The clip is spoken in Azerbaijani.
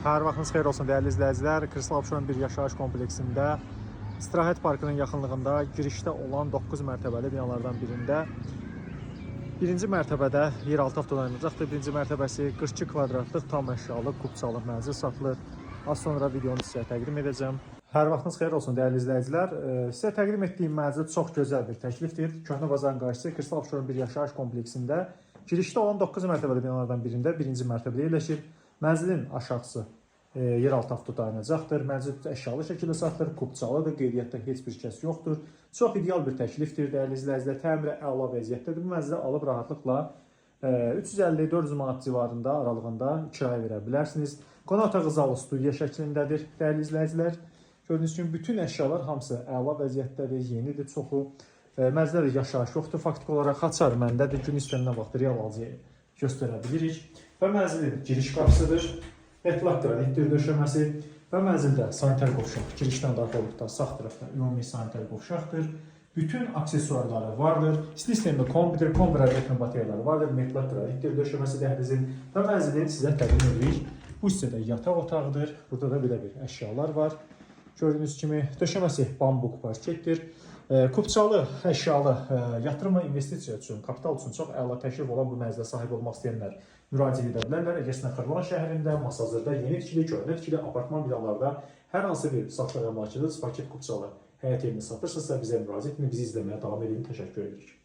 Hər vaxtınız xeyir olsun dəyərli izləyicilər. Kristal Abşeron bir yaşayış kompleksində istirahət parkının yaxınlığında girişdə olan 9 mərtəbəli binalardan birində birinci mərtəbədə yeraltı avtodayanacaqdır. Birinci mərtəbəsi 42 kvadratlıq tam əşyalı kubçalı mənzil satılır. Az sonra videonu sizə təqdim edəcəm. Hər vaxtınız xeyir olsun dəyərli izləyicilər. Sizə təqdim etdiyim mənzil çox gözəl bir təklifdir. Köhnə bazarın qarşısı Kristal Abşeron bir yaşayış kompleksində girişdə olan 9 mərtəbəli binalardan birində birinci mərtəbədə yerləşir. Mənzilin aşağısı yeraltı avtodayanacaqdır. Mənzil əşyalı şəkildə satılır, kubçalıdır, qeydiyyatda heç bir kəs yoxdur. Çox ideal bir təklifdir dəyərli izləyicilər. Təmirə əla vəziyyətdədir. Bu mənzili alıb rahatlıqla 350-400 manat civarında aralığında kirayə verə bilərsiniz. Qonaq otağı zalı studiya şəklindədir dəyərli izləyicilər. Gördüyünüz kimi bütün əşyalar hamısı əla vəziyyətdədir, yenidir çoxu. Mənzildə də yaşayış yoxdur. Faktiki olaraq açar məndədir. Gün istənilən vaxt real alıcıya göstərə bilirik. Və mənzilin giriş qapısıdır. Etlaq qranitdir döşəməsi və mənzildə sanitar qovşaq. Girişdən daxil olduqda sağ tərəfdə ümumi sanitar qovşaqdır. Bütün aksesuarları vardır. Sistemdə kombi radiator bateriyaları vardır. Metlaq qranitdir döşəməsi dəhlizin və mənzilin sizə təqdim edirik. Bu hissədə yataq otağıdır. Burada da belə bir əşyalar var. Gördüyünüz kimi döşəməsi bambuk parketdir. Kubçalı, əşyalı yatırım və investisiya üçün, kapital üçün çox əla təklif olan bu mənzilə sahib olmaq istəyənlər müraciət edə bilərlər. Əgər Xırdalan şəhərində, Masazırda, yeni tikili, köhnə tikili apartman binalarda hər hansı bir satışa makineniz paket kubçalı həyət evini satırsınızsa bizə müraciət edin, bizi izləməyə davam edin. Təşəkkür edirik.